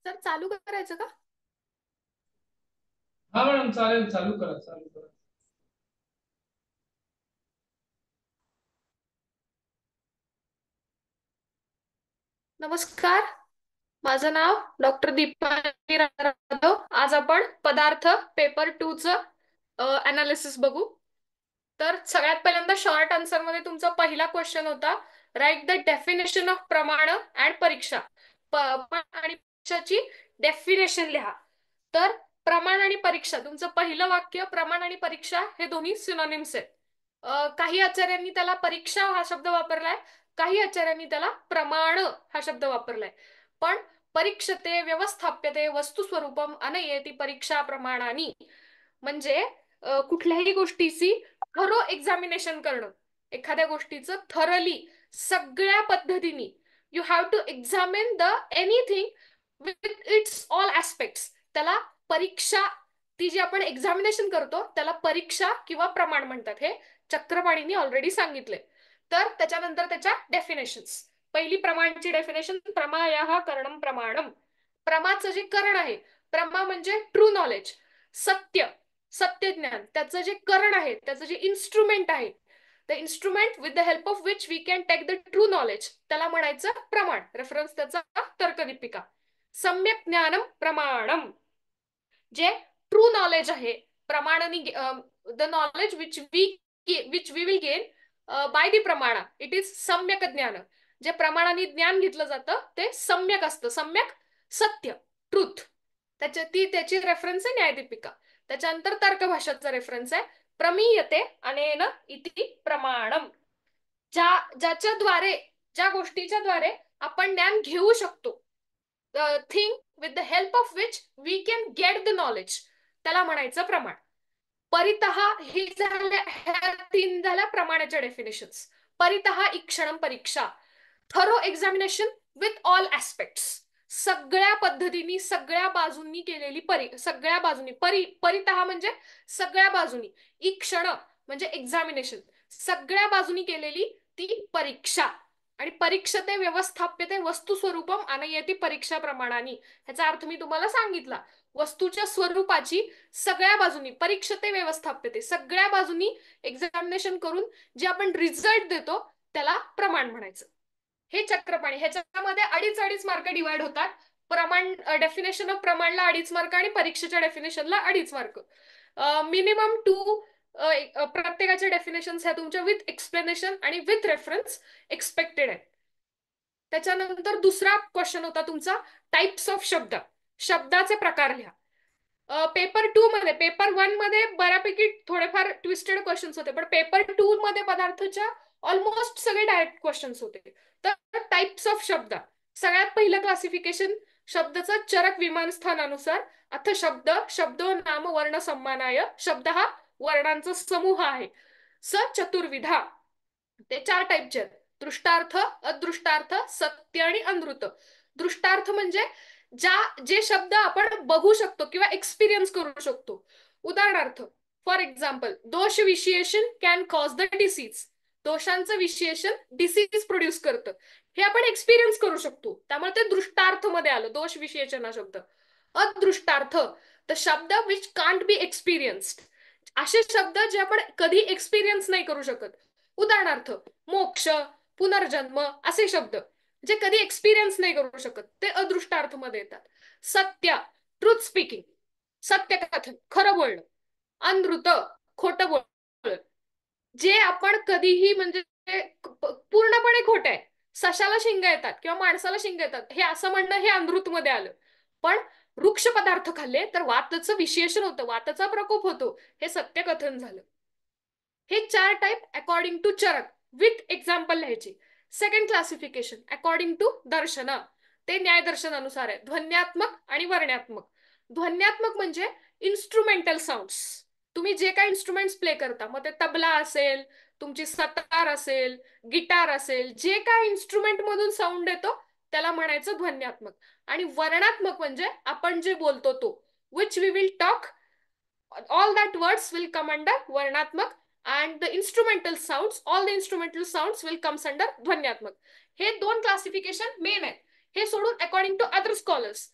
Sir चालू करायचं का? हा मॅडम, चालेल. चालू करा, चालू करा. नमस्कार. माझं नाव डॉक्टर दीपाली जाधव. आज आपण पदार्थ पेपर 2 च अनालिसिस बघू. तर सगळ्यात पहिल्यांदा शॉर्ट आन्सर मध्ये तुमचा पहिला क्वेश्चन होता, राईट द डेफिनेशन ऑफ प्रमाण अँड परीक्षा. प्रमाण आणि परीक्षाची डेफिनेशन लिहा. तर प्रमाण आणि परीक्षा, तुमचं पहिलं वाक्य प्रमाण आणि परीक्षा हे दोन्ही सिनोनिम्स आहेत. काही आचार्यांनी त्याला परीक्षा हा शब्द वापरलाय, काही आचार्यांनी त्याला प्रमाण हा शब्द वापरलाय. पण परीक्षते व्यवस्थाप्यते वस्तुस्वरूपम अनयेति परीक्षा प्रमाणानी म्हणजे कुठल्याही गोष्टीची थरो एक्झामिनेशन करणं, एखाद्या गोष्टीचं थरली सगळ्या पद्धतीने. You have to examine the anything with its all aspects. त्याला परीक्षा, ती जी आपण एक्झामिनेशन करतो त्याला परीक्षा किंवा प्रमाण म्हणतात, हे चक्रपाणींनी ऑलरेडी सांगितले. तर त्याच्यानंतर त्याच्या डेफिनेशन्स. पहिली प्रमाणची डेफिनेशन, प्रमायाः करणं प्रमाणम. प्रमाचं जे करण आहे, प्रमा म्हणजे ट्रू नॉलेज, सत्य, सत्य ज्ञान. त्याचं जे करण आहे, त्याचं जे इन्स्ट्रुमेंट आहे, the instrument with the help of which we can take the true knowledge, त्याला म्हणायचं प्रमाण. रेफरन्स त्याचा तर्कदीपिका. सम्यक ज्ञानम प्रमाणम, जे ट्रू नॉलेज आहे, प्रमाणाने, the knowledge which we will gain by the प्रमाणा, इट इज सम्यक ज्ञान. जे प्रमाणाने ज्ञान घेतलं जातं ते सम्यक असतं. सम्यक सत्य, ट्रुथ. त्याची रेफरन्स आहे न्यायदीपिका. त्याच्यानंतर तर्कभाषाचा रेफरन्स आहे प्रमीयते अनेन इति प्रमाणम. ज्याच्याद्वारे, ज्या गोष्टीच्या द्वारे आपण ज्ञान घेऊ शकतो, thing with the help of which we can get the knowledge, त्याला म्हणायचं प्रमाण. परितः ही झाल्या, ह्या तीन झाल्या प्रमाणाच्या डेफिनेशन्स. परितः ईक्षणम परीक्षा, thorough examination with all aspects. सगळ्या पद्धतीने, सगळ्या बाजूंनी केलेली सगळ्या बाजूनी परितः म्हणजे सगळ्या बाजूनी, ईक्षण म्हणजे एक्झामिनेशन, सगळ्या बाजूनी केलेली ती परीक्षा. आणि परीक्षते व्यवस्थाप्यते वस्तू स्वरूपम अनयति परीक्षा प्रमाणानी, ह्याचा अर्थ मी तुम्हाला सांगितला. वस्तूच्या स्वरूपाची सगळ्या बाजूनी, परीक्षते व्यवस्थाप्यते, सगळ्या बाजूनी एक्झामिनेशन करून जे आपण रिझल्ट देतो त्याला प्रमाण म्हणायचं. हे चक्रपाणी. ह्याच्यामध्ये अडीच अडीच मार्क डिवाइड होतात. प्रमाण, डेफिनेशन ऑफ प्रमाणला 2.5 मार्क आणि परीक्षेच्या डेफिनेशनला 2.5 मार्क. मिनिमम 2 प्रत्येकाच्या डेफिनेशन ह्या तुमच्या विथ एक्सप्लेनेशन आणि विथ रेफरन्स एक्सपेक्टेड आहे. त्याच्यानंतर दुसरा क्वेश्चन होता तुमचा, टाइप्स ऑफ शब्द, शब्दाचे प्रकार लिहा. पेपर 2 मध्ये, पेपर 1 मध्ये बऱ्यापैकी थोडेफार ट्विस्टेड क्वेश्चन्स होते, पण पेपर 2 मध्ये पदार्थाच्या ऑलमोस्ट सगळे डायरेक्ट क्वेश्चन्स होते. तर टाइप्स ऑफ शब्द, सगळ्यात पहिलं क्लासिफिकेशन शब्दाचा चरक विमान स्थानानुसार. अथ शब्द, शब्दो नाम वर्ण सम्मानाय. शब्द हा वर्णांचा समूह आहे. स चतुर्विधा, ते 4 टाईपचे आहेत. दृष्टार्थ, अदृष्टार्थ, सत्य आणि अनृत. दृष्टार्थ म्हणजे जे शब्द आपण बघू शकतो किंवा एक्सपिरियन्स करू शकतो. उदाहरणार्थ, फॉर एक्झाम्पल, दोष विशेषण कॅन कॉज द डिसीज. दोषांचं विशेषण डिसीज प्रोड्यूस करतं, हे आपण एक्सपिरियन्स करू शकतो, त्यामुळे ते दृष्टार्थ मध्ये आलं, दोष विशेषण हा शब्द. अदृष्टार्थ, द शब्द विच कांट बी एक्सपिरियन्स्ड, असे शब्द जे आपण कधी एक्सपिरियन्स नाही करू शकत. उदाहरणार्थ, मोक्ष, पुनर्जन्म असे शब्द जे कधी एक्सपिरियन्स नाही करू शकत, ते अदृष्टार्थ मध्ये येतात. सत्य, ट्रूथ स्पीकिंग, सत्य कथन, खरं बोलणं. अनृत, खोटं बोलणं, जे आपण कधीही म्हणजे पूर्णपणे खोट आहे, सशाला शिंग येतात किंवा माणसाला शिंग येतात, हे असं म्हणणं हे अनृत मध्ये आलं. पण वृक्ष पदार्थ खाल्ले तर वातचं विशेषण होतं, वातचा प्रकोप होतो, हे सत्य कथन झालं. हे 4 type according to Charaka, with example लिहायचे. Second classification according to Darshan, ते न्यायदर्शनानुसार आहे. ध्वन्यात्मक आणि वर्ण्यात्मक. ध्वन्यात्मक म्हणजे इन्स्ट्रुमेंटल साऊंड्स, तुम्ही जे काही इन्स्ट्रुमेंट्स प्ले करता, मग ते तबला असेल, तुमची सतार असेल, गिटार असेल, जे काय इन्स्ट्रुमेंट मधून साऊंड येतो त्याला म्हणायचं ध्वन्यात्मक. आणि वर्णात्मक म्हणजे आपण जे बोलतो तो, which we will talk, all that words will come under वर्णात्मक. and the instrumental sounds, all the instrumental sounds will comes under ध्वन्यात्मक. हे 2 क्लासिफिकेशन मेन आहेत. हे सोडून अकॉर्डिंग टू अदर स्कॉलर्स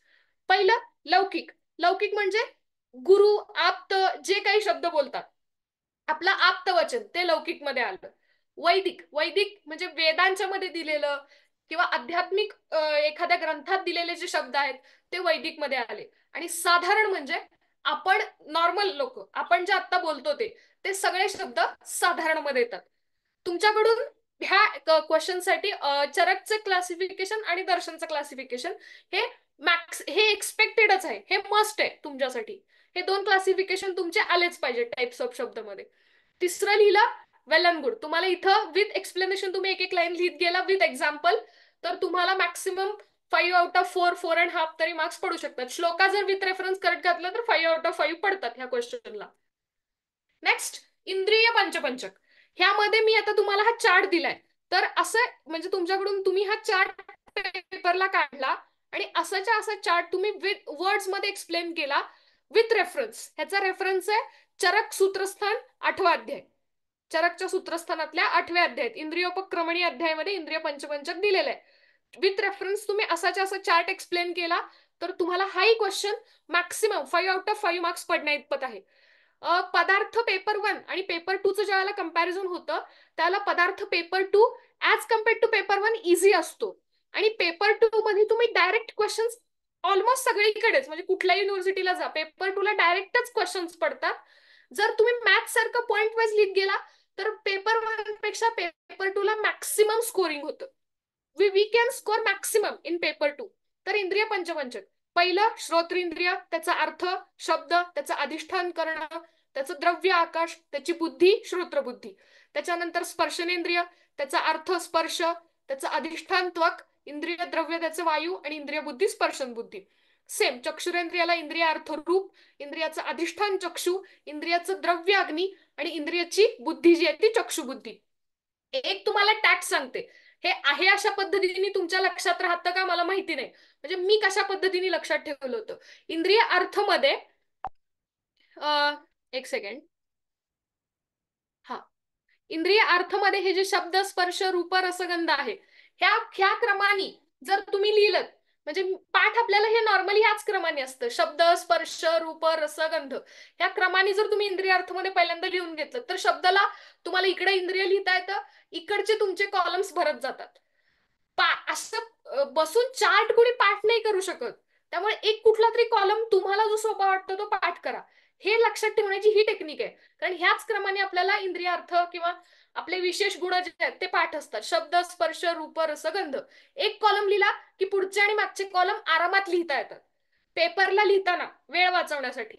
पहिलं लौकिक. लौकिक म्हणजे गुरु, आप्त, जे काही शब्द बोलतात, आपलं आप्त वचन ते लौकिक मध्ये आलं. वैदिक. वैदिक म्हणजे वेदांच्या मध्ये दिलेलं किंवा आध्यात्मिक एखाद्या ग्रंथात दिलेले जे शब्द आहेत ते वैदिक मध्ये आले. आणि साधारण म्हणजे आपण नॉर्मल लोक, आपण जे आता बोलतो ते सगळे शब्द साधारण मध्ये येतात. तुमच्याकडून ह्या क्वेश्चनसाठी चरकचं क्लासिफिकेशन आणि दर्शनचं क्लासिफिकेशन हे मॅक्स, हे एक्सपेक्टेडच आहे, हे मस्ट आहे तुमच्यासाठी. हे दोन क्लासिफिकेशन तुमचे आलेच पाहिजे टाइप्स ऑफ शब्दमध्ये. तिसरं लिहिलं वेल अँड गुड. तुम्हाला इथं विथ एक्सप्लेनेशन तुम्ही एक एक लाईन लिहित गेला विथ एक्झाम्पल, तर तुम्हाला मॅक्सिमम 5 out of 4, 4.5 तरी मार्क्स पडू शकतात. श्लोका जर विथ रेफरन्स करेक्ट घातलं तर 5 out of 5 पडतात ह्या क्वेश्चनला. नेक्स्ट, इंद्रिय पंचपंचक. ह्यामध्ये मी आता तुम्हाला हा चार्ट दिलाय, तर असं म्हणजे तुमच्याकडून तुम्ही हा चार्ट पेपरला काढला आणि असाच्या असा चार्ट तुम्ही विथ वर्ड्स मध्ये एक्सप्लेन केला विथ रेफरन्स. ह्याचा रेफरन्स आहे चरक सूत्रस्थान 8वा अध्याय. चरकच्या सूत्रस्थानातल्या 8व्या अध्यायात इंद्रियोपक्रमणी अध्यायामध्ये इंद्रिय पंचपंचक दिलेलं आहे. विथ रेफरन्स तुम्ही असाच्या असा चार्ट एक्सप्लेन केला तर तुम्हाला हाही question maximum 5 out of 5 marks पडण्या इतपत आहे. पदार्थ पेपर 1 आणि पेपर 2चं ज्या वेळेला कंपॅरिझन होतं त्याला पदार्थ paper 2 as compared to paper 1 easy असतो. आणि पेपर 2 मध्ये तुम्ही डायरेक्ट क्वेश्चन्स ऑलमोस्ट सगळीकडेच, म्हणजे कुठल्याही युनिव्हर्सिटीला जा, पेपर 2 ला डायरेक्टच क्वेश्चन्स पडतात. जर तुम्ही मॅथ्स सारखं पॉइंट वाईज लिहित गेला तर पेपर 1 पेक्षा पेपर 2 ला मॅक्सिमम स्कोरिंग होतं. We can score maximum in paper 2. तर इंद्रिय पंचपंचक, पहिलं श्रोत्रेंद्रिय, त्याचा अर्थ, शब्द, त्याचं अधिष्ठान करणं, त्याचं द्रव्य आकाश, त्याची बुद्धी श्रोत्रबुद्धी. त्याच्यानंतर स्पर्शनेंद्रिय, त्याचा अर्थ स्पर्श, त्याचं अधिष्ठान त्वक, इंद्रिय द्रव्य त्याचं वायू आणि इंद्रिय बुद्धी स्पर्शन बुद्धी. सेम चक्षुरेंद्रियाला इंद्रिय अर्थ रूप, इंद्रियाचं अधिष्ठान चक्षु, इंद्रियाचं द्रव्य अग्नी आणि इंद्रियाची बुद्धी जी आहे ती चक्षुबुद्धी. एक तुम्हाला टॅक्ट सांगते, हे आहे अशा पद्धतीने तुमच्या लक्षात राहतं का मला माहिती नाही, म्हणजे मी कशा पद्धतीने लक्षात ठेवलं होतं. इंद्रिय अर्थ मध्ये एक सेकंड, हा, इंद्रिय अर्थ मध्ये हे जे शब्द स्पर्श रूप रसगंध आहे ह्या ह्या क्रमाने जर तुम्ही लिहिलं, म्हणजे पाठ आपल्याला हे नॉर्मली ह्याच क्रमाने असतं, शब्द स्पर्श रूप रसगंध ह्या क्रमाने जर तुम्ही इंद्रिय अर्थ मध्ये पहिल्यांदा लिहून घेतलं तर शब्दाला तुम्हाला इकडे इंद्रिय लिहिता येतं, इकडचे तुमचे कॉलम्स भरत जातात. असं बसून चार्ट कोणी पाठ नाही करू शकत. त्यामुळे एक कुठला तरी कॉलम तुम्हाला जो सोपा वाटतो तो पाठ करा. हे लक्षात ठेवण्याची ही टेक्निक आहे, कारण ह्याच क्रमाने आपल्याला इंद्रिय अर्थ किंवा आपले विशेष गुण जे आहेत ते पाठ असतात. शब्द स्पर्श रूप रसगंध एक कॉलम लिहिला की पुढचे आणि मागचे कॉलम आरामात लिहिता येतात पेपरला लिहिताना वेळ वाचवण्यासाठी.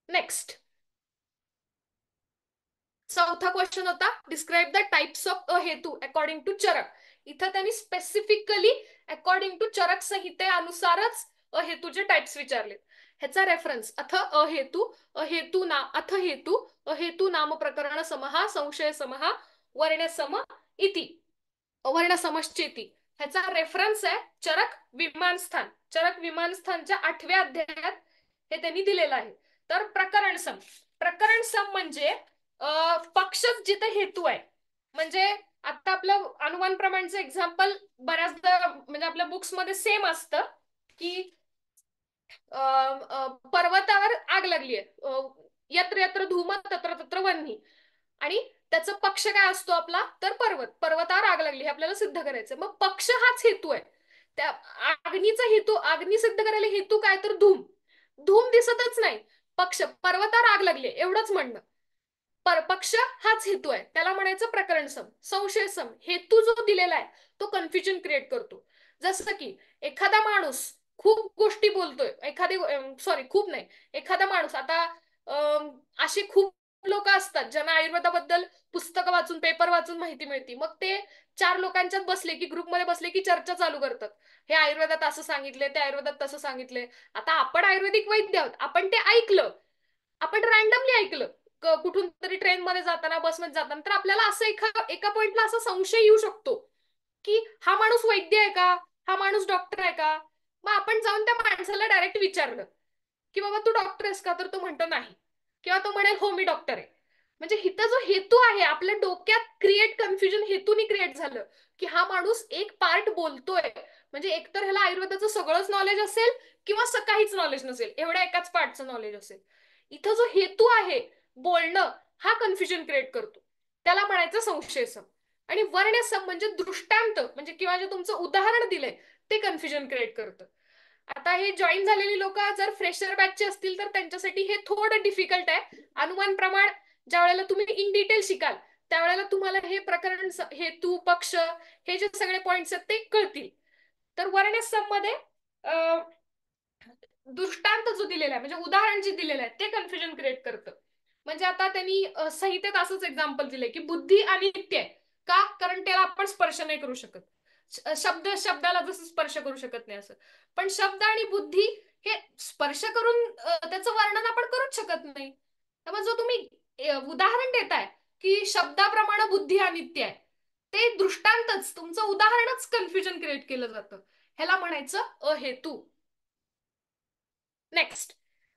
नेक्स्ट, चौथा क्वेश्चन होता डिस्क्राईब द टाइप्स ऑफ अहेतू अकॉर्डिंग टू चरक. इथं त्यांनी स्पेसिफिकली अकॉर्डिंग टू चरक संहितेनुसारच अहेतूचे टाइप्स विचारले. ह्याचा रेफरन्स अथ अहेतू, अहेतू ना अथ हेतू, अहेतू नाम प्रकरण समहा, संशय समहा, वर्ण सम इति, वर्ण समश्चेती. ह्याचा रेफरन्स आहे चरक विमानस्थान. चरक विमानस्थानच्या 8व्या अध्यायात हे त्यांनी दिलेलं आहे. तर प्रकरण सम, प्रकरण सम म्हणजे पक्षच जिथे हेतू आहे. म्हणजे आता आपलं अनुमान प्रमाणचं एक्झाम्पल बऱ्याचदा म्हणजे आपल्या बुक्स मध्ये सेम असतं की पर्वतावर आग लागली आहे, यत्र यत्र धूम तत्र तत्र वन्ही, आणि त्याचा पक्ष काय असतो आपला तर पर्वत, पर्वतावर आग लागली हे आपल्याला सिद्ध करायचं. मग पक्ष हाच हेतू आहे. त्या अग्नीचा हेतू, अग्नी सिद्ध करायला हेतू काय तर धूम, धूम दिसतच नाही, पक्ष, पर्वतावर आग लागली एवढंच म्हणणं. पक्ष हाच हेतू आहे, त्याला म्हणायचं प्रकरण सम. संशय सम, हेतू जो दिलेला आहे तो कन्फ्युजन क्रिएट करतो. जसं की एखादा माणूस खूप गोष्टी बोलतोय, एखादी सॉरी खूप नाही, एखादा माणूस आता अशी खूप लोक असतात ज्यांना आयुर्वेदाबद्दल पुस्तकं वाचून पेपर वाचून माहिती मिळते, मग ते 4 लोकांच्यात बसले की ग्रुपमध्ये बसले की चर्चा चालू करतात, हे आयुर्वेदात असं सांगितले, ते आयुर्वेदात तसं सांगितले. आता आपण आयुर्वेदिक वैद्य आहोत, आपण ते ऐकलं, आपण रॅन्डमली ऐकलं कुठून तरी ट्रेन मध्ये जाताना बसमध्ये जाताना, तर आपल्याला असं एका पॉइंटला असा संशय येऊ शकतो की हा माणूस वैद्य आहे का, हा माणूस डॉक्टर आहे का. मग आपण जाऊन त्या माणसाला डायरेक्ट विचारलं की बाबा तू डॉक्टर आहेस का, तर तो म्हणतो नाही, किंवा तो म्हणेल हो मी डॉक्टर आहे. म्हणजे इथं जो हेतू आहे आपल्या डोक्यात क्रिएट कन्फ्युजन हेतूनी क्रिएट झालं की हा माणूस एक पार्ट बोलतोय म्हणजे एकतर ह्याला आयुर्वेदाचं सगळंच नॉलेज असेल किंवा काहीच नॉलेज नसेल, एवढ्या एकाच पार्टचं नॉलेज असेल. इथं जो हेतू आहे बोलणं, हा कन्फ्युजन क्रिएट करतो. त्याला म्हणायचं संशयसम. आणि वर्ण्यसम म्हणजे दृष्टांत, म्हणजे किंवा जे तुमचं उदाहरण दिलंय ते कन्फ्युजन क्रिएट करतं. आता हे जॉईन झालेली लोक जर फ्रेशर बॅचचे असतील तर त्यांच्यासाठी हे थोडं डिफिकल्ट आहे. अनुमान प्रमाण ज्या वेळेला तुम्ही इन डिटेल शिकाल त्यावेळेला तुम्हाला हे प्रकरण, हेतू, पक्ष, हे जे सगळे पॉइंट्स आहेत ते कळतील. तर वर्णसम मध्ये दृष्टांत जो दिलेला आहे, म्हणजे उदाहरण जे दिलेलं आहे ते कन्फ्युजन क्रिएट करतं. म्हणजे आता त्यांनी संहितेत असंच एक्झाम्पल दिलंय की बुद्धी अनित्य आहे. का? कारण त्याला आपण स्पर्श नाही करू शकत. शब्द शब्दाला जसं स्पर्श करू शकत नाही असं. पण शब्द आणि बुद्धी हे स्पर्श करून त्याचं वर्णन आपण करूच शकत नाही. त्यामुळे जो तुम्ही उदाहरण देताय की शब्दाप्रमाणे बुद्धी अनित्य आहे, ते दृष्टांतच, तुमचं उदाहरणच कन्फ्युजन क्रिएट केलं जातं. ह्याला म्हणायचं अहेतू. नेक्स्ट,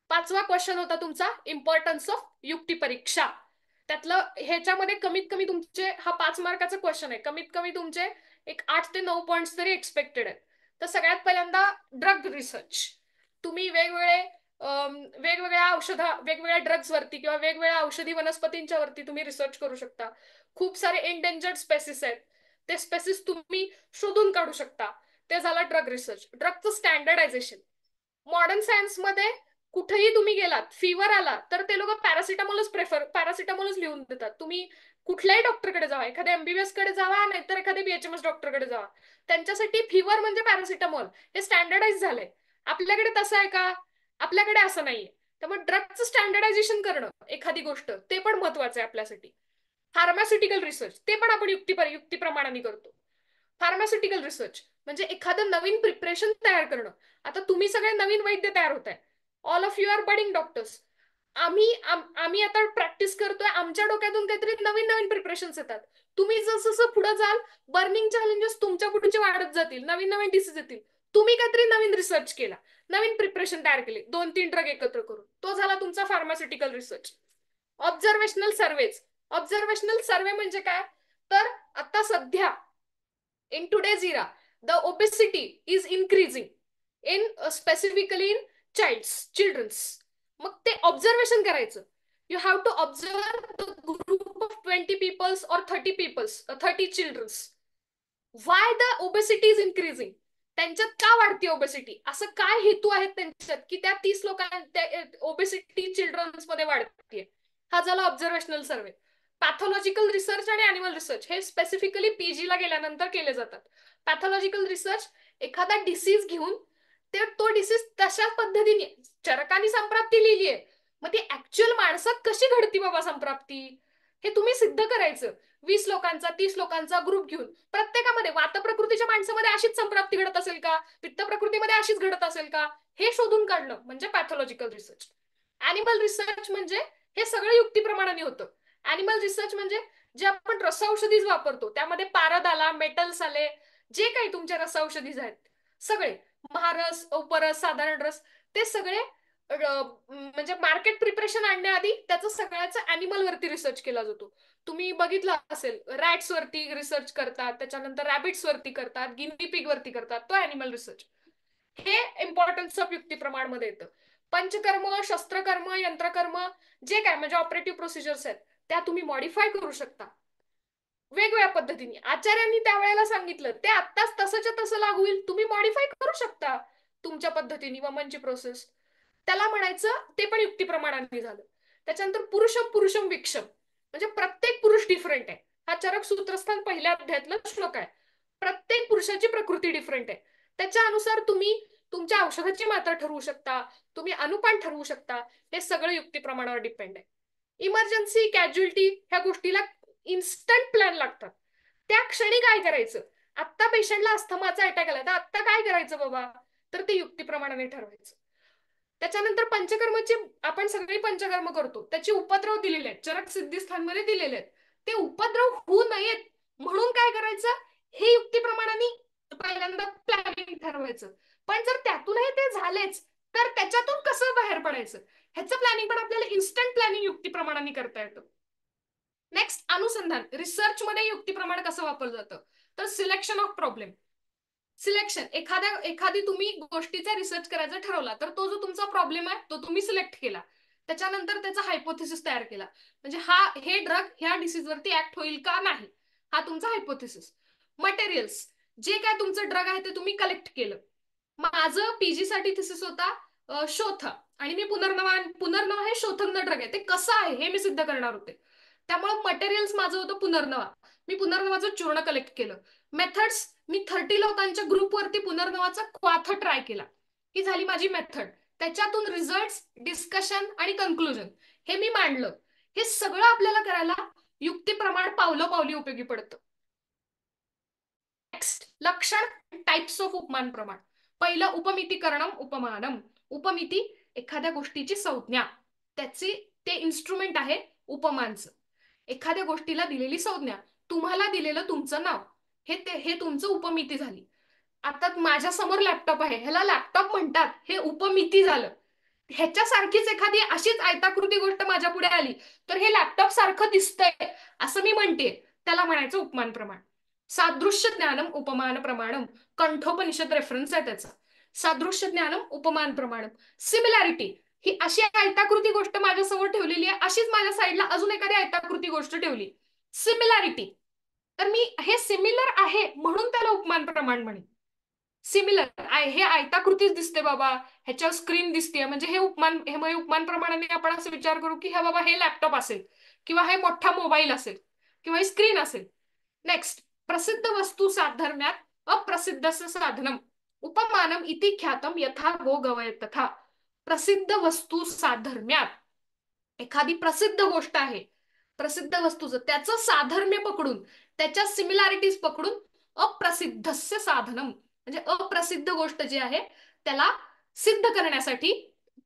5वा क्वेश्चन होता तुमचा इम्पॉर्टन्स ऑफ युक्ती परीक्षा. त्यातलं ह्याच्यामध्ये कमीत कमी तुमचे, हा 5 मार्काचा क्वेश्चन आहे, कमीत कमी तुमचे एक 8 ते 9 पॉइंट्स तरी एक्सपेक्टेड आहेत. तर सगळ्यात पहिल्यांदा ड्रग रिसर्च. तुम्ही वेगवेगळ्या वेगवेगळ्या ड्रग्स वरती किंवा वेगवेगळ्या औषधी वनस्पतींच्या वरती तुम्ही रिसर्च करू शकता. खूप सारे एंडेंजर्ड स्पेसिस आहेत, ते स्पेसिस तुम्ही शोधून काढू शकता. ते झालं ड्रग रिसर्च. ड्रगचं स्टँडर्डायझेशन. मॉडर्न सायन्स मध्ये कुठेही तुम्ही गेलात, फिवर आला तर ते लोक पॅरासिटामॉलच लिहून देतात. तुम्ही कुठल्याही डॉक्टरकडे जावा, एखाद्या एमबीबीएस कडे जावा, नाहीतर एखाद्या बीएचएमएस डॉक्टरकडे जावा, त्यांच्यासाठी फिवर म्हणजे पॅरासिटामॉल, हे स्टँडर्डाइज झालंय. आपल्याकडे तसं आहे का? आपल्याकडे असं नाहीये. त्यामुळे ड्रगचं स्टँडर्डायझेशन करणं एखादी गोष्ट, ते पण महत्वाचं आहे आपल्यासाठी. फार्मास्युटिकल रिसर्च, ते पण आपण युक्तीप्रमाणाने करतो. फार्मास्युटिकल रिसर्च म्हणजे एखादं नवीन प्रिपरेशन तयार करणं. आता तुम्ही सगळे नवीन वैद्य तयार होत आहे, all of you are budding doctors. आम्ही आता प्रॅक्टिस करतोय, आमच्या डोक्यातून काहीतरी नवीन नवीन प्रिपरेशन्स येतात. तुम्ही जसं जसं पुढे जाल, बर्निंग चॅलेंजेस तुमच्या पुढचे वाढत जातील, नवीन नवीन डिसीज येतील. तुम्ही काहीतरी नवीन रिसर्च केला, नवीन प्रिपरेशन तयार केले, 2-3 ड्रग एकत्र करून, तो झाला तुमचा pharmaceutical research. Observational surveys. Observational survey म्हणजे काय? तर आता सध्या in today's era the obesity is increasing in specifically in children's. मग ते ऑब्झर्वेशन करायचं. You have to observe the group of 20 peoples or 30 childrens. Why the obesity is increasing? त्यांच्यात का वाढते ओबेसिटी? असं काय हेतू आहेत त्यांच्यात की त्या 30 लोकांच्या ओबेसिटी चिल्ड्रन्स मध्ये वाढते? हा झाला ऑब्झर्वेशनल सर्वे. पॅथॉलॉजिकल रिसर्च आणि अॅनिमल रिसर्च हे स्पेसिफिकली पीजी ला गेल्यानंतर केले जातात. पॅथॉलॉजिकल रिसर्च, एखादा डिसीज घेऊन तो डिसीज तशा पद्धतीने, चरकानी संप्राप्ती लिहिली आहे, मग ती ऍक्च्युअल माणसात कशी घडती बाबा संप्राप्ती, हे तुम्ही सिद्ध करायचं. 20 लोकांचा, 30 लोकांचा ग्रुप घेऊन प्रत्येकामध्ये वात प्रकृतीच्या माणसामध्ये अशीच संप्राप्ती घडत असेल का, पित्त प्रकृतीमध्ये अशीच घडत असेल का, हे शोधून काढणं म्हणजे पॅथॉलॉजिकल रिसर्च. अॅनिमल रिसर्च म्हणजे हे सगळं युक्तीप्रमाणाने होतं. अॅनिमल रिसर्च म्हणजे जे आपण रसौषधीज वापरतो त्यामध्ये पारद आला, मेटल्स आले, जे काही तुमच्या रसौषधीज आहेत सगळे, महारस, उपरस, साधारण रस, ते सगळे म्हणजे मार्केट प्रिपरेशन आणण्याआधी त्याचं सगळ्याचं अॅनिमल वरती रिसर्च केला जातो. तुम्ही बघितलं असेल, रॅट्स वरती रिसर्च करतात, त्याच्यानंतर रॅबिट्स वरती करतात, गिनी पिग वरती करतात, तो अॅनिमल रिसर्च. हे इम्पॉर्टन्स ऑफ युक्तीप्रमाण मध्ये येतं. पंचकर्म, शस्त्रकर्म, यंत्रकर्म, जे काय म्हणजे ऑपरेटिव्ह प्रोसिजर्स आहेत त्या तुम्ही मॉडिफाय करू शकता वेगवेगळ्या पद्धतीने. आचार्यांनी त्यावेळेला सांगितलं ते आत्ताच तसंच्या तसं लागू होईल, तुम्ही मॉडिफाय करू शकता तुमच्या पद्धतीने वमनची प्रोसेस. त्याला म्हणायचं ते पण युक्तीप्रमाणाने झालं. त्याच्यानंतर पुरुषम पुरुषम विक्षम म्हणजे प्रत्येक पुरुष डिफरंट आहे. हा चरक सूत्रस्थान पहिल्या अध्यायातला श्लोक आहे. प्रत्येक पुरुषाची प्रकृती डिफरंट आहे, त्याच्यानुसार तुम्ही तुमच्या औषधाची मात्रा ठरवू शकता, तुम्ही अनुपान ठरवू शकता. हे सगळं युक्तीप्रमाणावर डिपेंड आहे. इमर्जन्सी, कॅज्युअलिटी ह्या गोष्टीला इन्स्टंट प्लॅन लागतात. त्या क्षणी काय करायचं? आत्ता पेशंटला अस्थमाचा अटॅक आला तर आत्ता काय करायचं बाबा, तर ते युक्तीप्रमाणाने ठरवायचं. त्याच्यानंतर पंचकर्माची, आपण सगळे पंचकर्म करतो, त्याचे उपद्रव दिलेले आहेत, चरक सिद्धिस्थानमध्ये दिलेले आहेत. ते उपद्रव होऊ नयेत म्हणून काय करायचं, हे युक्तीप्रमाणाने पहिल्यांदा प्लॅनिंग ठरवायचं. पण जर त्यातूनही ते झालेच तर त्याच्यातून कसं बाहेर पडायचं, ह्याचं प्लॅनिंग पण आपल्याला इन्स्टंट प्लॅनिंग युक्तीप्रमाणाने करता येतं. नेक्स्ट, अनुसंधान. रिसर्च मध्ये युक्तीप्रमाणे कसं वापरलं जातं, तर सिलेक्शन ऑफ प्रॉब्लेम. सिलेक्शन, एखादी तुम्ही गोष्टीचा रिसर्च करायचा ठरवला, तर तो जो तुमचा प्रॉब्लेम आहे तो तुम्ही सिलेक्ट केला, त्याच्यानंतर त्याचा हायपोथेसिस तयार केला, म्हणजे हे ड्रग ह्या डिसीजवरती ऍक्ट होईल का नाही, हा तुमचा हायपोथेसिस. मटेरियल्स, जे काय तुमचं ड्रग आहे ते तुम्ही कलेक्ट केलं. माझं पीजी साठी थिसिस होता शोथ, आणि मी पुनर्नवा हे शोथन ड्रग आहे, ते कसं आहे हे मी सिद्ध करणार होते. त्यामुळे मटेरियल्स माझं होतं पुनर्नवा. मी पुनर्नवाचं चूर्ण कलेक्ट केलं. मेथड्स, मी 30 लोकांच्या ग्रुपवरती पुनर्नवाचा क्वाथ ट्राय केला, ही झाली माझी मेथड. त्याच्यातून रिझल्ट, डिस्कशन आणि कन्क्लुजन हे मी मांडलं. हे सगळं आपल्याला करायला युक्तिप्रमाण पावलं पावली उपयोगी पडतं. नेक्स्ट, लक्षण, टाइप्स ऑफ उपमान प्रमाण. पहिलं उपमितीकरणम उपमानम. उपमिती, एखाद्या गोष्टीची संज्ञा, त्याची ते इन्स्ट्रुमेंट आहे उपमानचं. एखाद्या गोष्टीला दिलेली संज्ञा, तुम्हाला दिलेलं तुमचं नाव, हे तुमचं उपमिती झाली. आता माझ्या समोर लॅपटॉप आहे, ह्याला लॅपटॉप म्हणतात, हे उपमिती झालं. ह्याच्यासारखीच एखादी अशीच आयताकृती गोष्ट माझ्या पुढे आली, तर हे लॅपटॉप सारखं दिसतंय असं मी म्हणते, त्याला म्हणायचं उपमान प्रमाण. सादृश्य ज्ञानम उपमान प्रमाणम, कंठोपनिषद रेफरन्स आहे त्याचा. सादृश्य ज्ञानम उपमान प्रमाणम. सिमिलॅरिटी, ही अशी आयताकृती गोष्ट माझ्यासमोर ठेवलेली आहे, अशीच माझ्या साईडला अजून एखादी आयताकृती गोष्ट ठेवली, सिमिलॅरिटी, तर मी हे सिमिलर आहे म्हणून त्याला उपमान प्रमाण म्हणेन. सिमिलर, हे आयताकृतीच दिसते बाबा, ह्याच्यावर स्क्रीन दिसते, म्हणजे हे उपमान प्रमाणाने आपण असं विचार करू की हा बाबा हे लॅपटॉप असेल, किंवा हे मोठा मोबाईल असेल, किंवा ही स्क्रीन असेल. नेक्स्ट, प्रसिद्ध वस्तू साधर्म्यात अप्रसिद्ध साधनम. उपमानम इति ख्यातम यथा गो गवय तथा. प्रसिद्ध वस्तू साधर्म्यात, एखादी प्रसिद्ध गोष्ट आहे, प्रसिद्ध वस्तूचं त्याचं साधर्म्य पकडून, त्याच्या सिमिलॅरिटीज पकडून, अप्रसिद्धस्य साधनम, म्हणजे अप्रसिद्ध गोष्ट जी आहे त्याला सिद्ध करण्यासाठी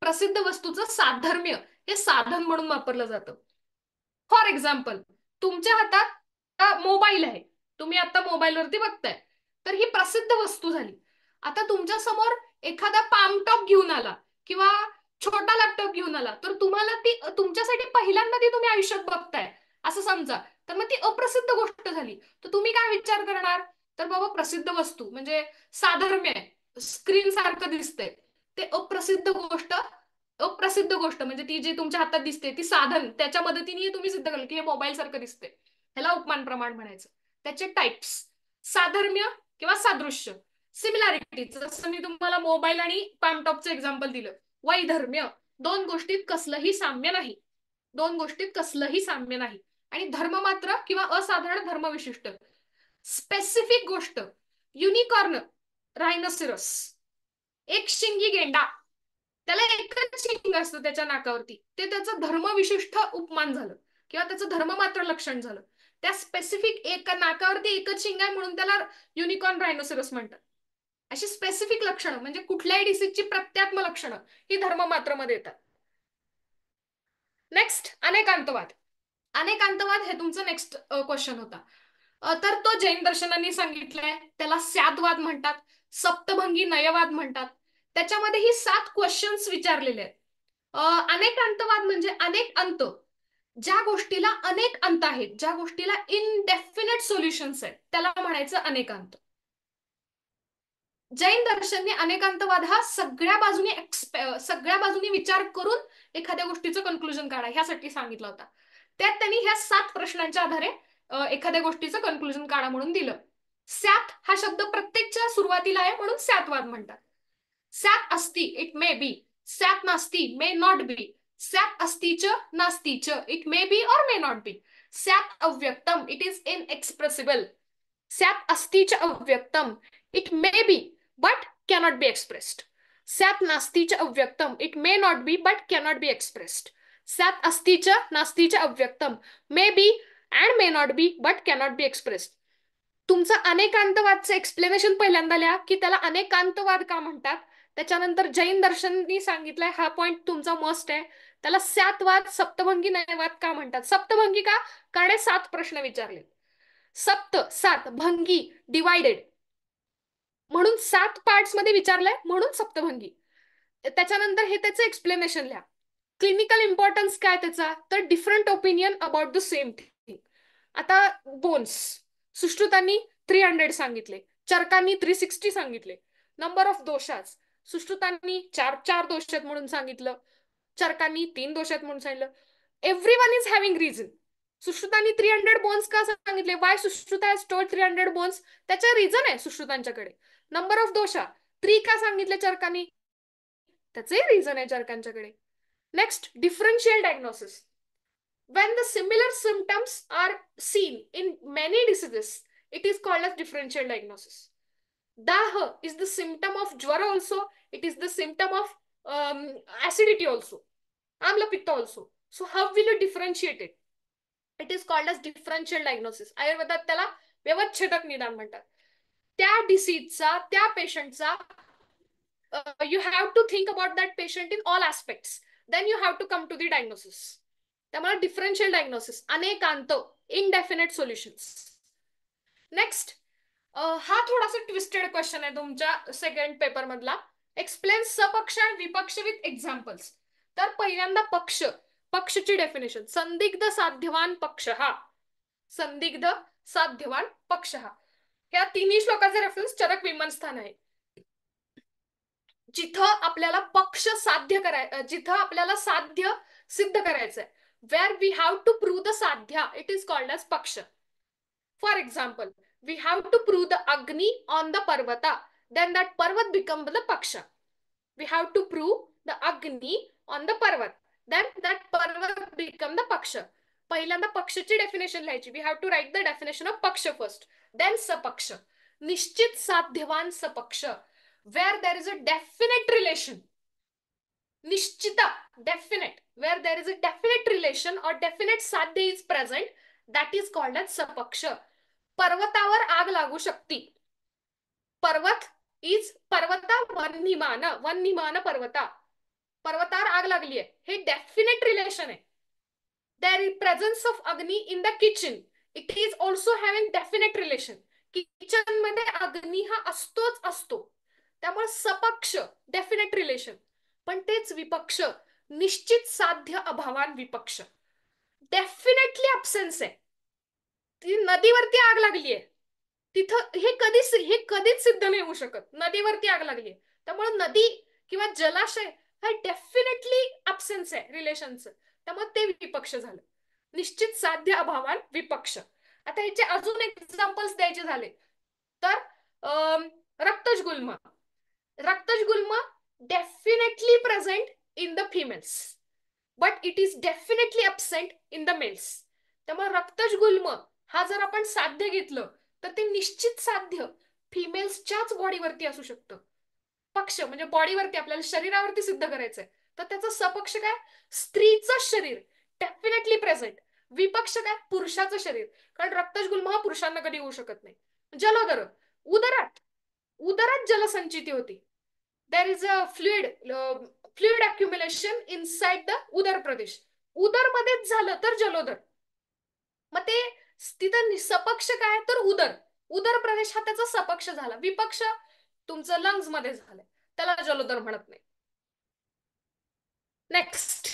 प्रसिद्ध वस्तूचं साधर्म्य हे साधन म्हणून वापरलं जातं. फॉर एक्झाम्पल, तुमच्या हातात मोबाईल आहे, तुम्ही आता मोबाईलवरती बघताय, तर ही प्रसिद्ध वस्तू झाली. आता तुमच्या समोर एखादा पाम टॉप घेऊन आला, किंवा छोटा लॅपटॉप घेऊन आला, तर तुम्हाला ती तुमच्यासाठी पहिल्यांदा ती तुम्ही आयुष्यात बघताय असं समजा, तर मग ती अप्रसिद्ध गोष्ट झाली. तर तुम्ही काय विचार करणार, तर बाबा प्रसिद्ध वस्तू म्हणजे साधर्म्य आहे, स्क्रीन सारखं दिसतंय, ते अप्रसिद्ध गोष्ट म्हणजे ती जी तुमच्या हातात दिसते ती साधन, त्याच्या मदतीने तुम्ही सिद्ध केलं की हे मोबाईल सारखं दिसते, ह्याला उपमान प्रमाण म्हणायचं. त्याचे टाइप्स, साधर्म्य किंवा सादृश्य. सिमिलॅरिटी, जसं मी तुम्हाला मोबाईल आणि पॅमटॉपचं एक्झाम्पल दिलं. वैधर्म्य, दोन गोष्टीत कसलंही साम्य नाही, दोन गोष्टीत कसलंही साम्य नाही. आणि धर्म मात्र किंवा असाधारण धर्मविशिष्ट. स्पेसिफिक गोष्ट, युनिकॉर्न, रायनोसिरस, एक शिंगी गेंडा, त्याला एकच शिंग असतं त्याच्या नाकावरती, ते त्याचं धर्मविशिष्ट उपमान झालं, किंवा त्याचं धर्म मात्र लक्षण झालं. त्या स्पेसिफिक एक नाकावरती एकच शिंग आहे म्हणून त्याला युनिकॉर्न रायनोसिरस म्हणतात. अशी स्पेसिफिक लक्षणं म्हणजे कुठल्याही डिसीजची प्रत्यात्म लक्षणं ही धर्ममात्र मध्ये येतात. नेक्स्ट, अनेकांतवाद. अनेकांतवाद हे तुमचं नेक्स्ट क्वेश्चन होता. तर तो जैन दर्शनांनी सांगितलंय, त्याला स्याद्वाद म्हणतात, सप्तभंगी नयवाद म्हणतात. त्याच्यामध्ये ही 7 क्वेश्चन्स विचारलेले आहेत. अनेकांतवाद म्हणजे अनेक अंत, ज्या गोष्टीला अनेक अंत आहेत, ज्या गोष्टीला इनडेफिनेट सोल्युशन्स आहेत, त्याला म्हणायचं अनेकांत. जैन दर्शनने अनेकांतवाद हा सगळ्या बाजूनी विचार करून एखाद्या गोष्टीचं कन्क्लुजन काढा ह्यासाठी सांगितलं होता. त्यात त्यांनी ह्या 7 प्रश्नांच्या आधारे एखाद्या गोष्टीचं कन्क्लुजन काढा म्हणून दिलं. स्यात हा शब्द प्रत्येकच्या सुरुवातीला आहे म्हणून स्यातवाद म्हणतात. स्यात अस्ति, इट मे बी. स्यात नास्ति, मे not be. स्यात अस्तिच नास्तिच, it may be or may not be. स्यात अव्यक्तम, इट इज इनएक्सप्रेसिबल. स्यात अस्तिच अव्यक्तम, it may be but cannot be expressed. Sat nasti cha avyaktam, it may not be but cannot be expressed. Sat asti cha nasti cha avyaktam, may be and may not be but cannot be expressed. तुमचं अनेकांतवादचं explanation पहिल्यांदा लिहा की त्याला अनेकांतवाद का म्हणतात. त्याच्यानंतर जैन दर्शननी सांगितलंय, हा पॉइंट तुमचा मस्ट आहे. त्याला स्यातवाद, सप्तभंगी नयवाद का म्हणतात. सप्तभंगी का, कारण 7 प्रश्न विचारले. सप्त 7, भंगी डिवायडेड, म्हणून 7 पार्ट्स मध्ये विचारलंय म्हणून सप्तभंगी. त्याच्यानंतर हे त्याचं एक्सप्लेनेशन लिहा. क्लिनिकल इम्पॉर्टन्स काय त्याचा, तर different opinion about the same thing. आता बोन्स, सुश्रुतांनी 300 सांगितले, चरकांनी 360 सांगितले. नंबर ऑफ दोषास सुश्रुतांनी चार चार दोष आहेत म्हणून सांगितलं, चरकांनी 3 दोष आहेत म्हणून सांगितलं. Everyone is having reason. सुश्रुतांनी 300 बोन्स का सांगितले? Why Sushruta has told 300 bones? त्याचं रिझन आहे सुश्रुतांच्याकडे. नंबर ऑफ दोषा 3 का सांगितले चरकांनी? त्याचंही रिझन आहे चरकांच्याकडे. Next, differential diagnosis. When the similar symptoms are seen in many diseases, it is called as differential diagnosis. Dah is the symptom of jwara also. It is the symptom of acidity also. Amla pitta also. So how will you differentiate it? It is called as differential diagnosis. आयुर्वेदात त्याला व्यवच्छेदक निदान म्हणतात. त्या डिसीजचा, त्या पेशंटचा you have to think about that patient in all aspects. Then you have to come to the diagnosis. त्यामुळे differential diagnosis, अनेकांत, indefinite solutions. Next, हा थोडासा ट्विस्टेड क्वेश्चन आहे तुमच्या सेकंड पेपर मधला. एक्सप्लेन सपक्ष आणि विपक्ष विथ एक्झाम्पल्स. तर पहिल्यांदा पक्ष, पक्षची डेफिनेशन. संदिग्ध साध्यवान पक्ष हा, संदिग्ध साध्यवान पक्ष हा. या तिन्ही श्लोकाचे रेफरन्स चरक विमनस्थान आहे. जिथं आपल्याला पक्ष साध्य करायचं, जिथं आपल्याला साध्य सिद्ध करायचंय, where we have to prove the sadhya, it is called as paksha. For example, we have to prove the agni on the parvata, then that parvat becomes the paksha. We have to prove the agni on the parvat, then that parvat becomes the paksha. पहिल्यांदा पक्षाची definition लिहायची. We have to write the definition of paksha first, then sapaksh. निश्चित साध्यवान सपक्ष, where there is a definite relation. Nishchita, definite, where there is a definite relation or definite sadhya is present, that is called as sapaksha. पर्वतावर आग लागू शकती. पर्वत is पर्वता वन्यमान, वन्यमान पर्वता, पर्वतावर आग लागली आहे, हे डेफिनेट रिलेशन आहे. देयर इज प्रेझन्स ऑफ अग्नी in the kitchen, it is also having definite relation. Kitchen मध्ये अग्नी हा असतोच असतो. त्यामुळे सपक्ष, डेफिनेट रिलेशन. पण तेच विपक्ष, निश्चित साध्य अभावान विपक्ष, डेफिनेटली अब्सेन्स आहे. ती नदीवरती आग लागली आहे, तिथं हे कधीच सिद्ध नाही होऊ शकत. नदीवरती आग लागली आहे, त्यामुळे नदी किंवा जलाशय हा डेफिनेटली अब्सेन्स आहे रिलेशनचं. त्यामुळे ते विपक्ष झालं. निश्चित साध्य अभावान विपक्ष. आता ह्याचे अजून एक्झाम्पल्स द्यायचे झाले तर रक्तज गुल्म. रक्तज गुल्म definitely present in the females, but it is definitely absent in the males. त्यामुळे रक्तज गुल्म हा जर आपण साध्य घेतलं तर ते निश्चित साध्य फिमेल्सच्याच बॉडीवरती असू शकतं. पक्ष म्हणजे बॉडीवरती, आपल्याला शरीरावरती सिद्ध करायचंय, तर त्याचं सपक्ष काय? स्त्रीचं शरीर डेफिनेटली प्रेझेंट. विपक्ष काय? पुरुषाचं शरीर. कारण रक्तज गुल्म हा पुरुषांना कधी होऊ शकत नाही. जलोदर, उदरात, उदरात जलसंचिती होती. there is a fluid accumulation inside the उदर प्रदेश. उदर मध्येच झालं तर जलोदर. मग ते तिथं सपक्ष काय? तर उदर, उदर प्रदेश हा त्याचा सपक्ष झाला. विपक्ष तुमचं लंग्स मध्ये झालंय, त्याला जलोदर म्हणत नाही. Next,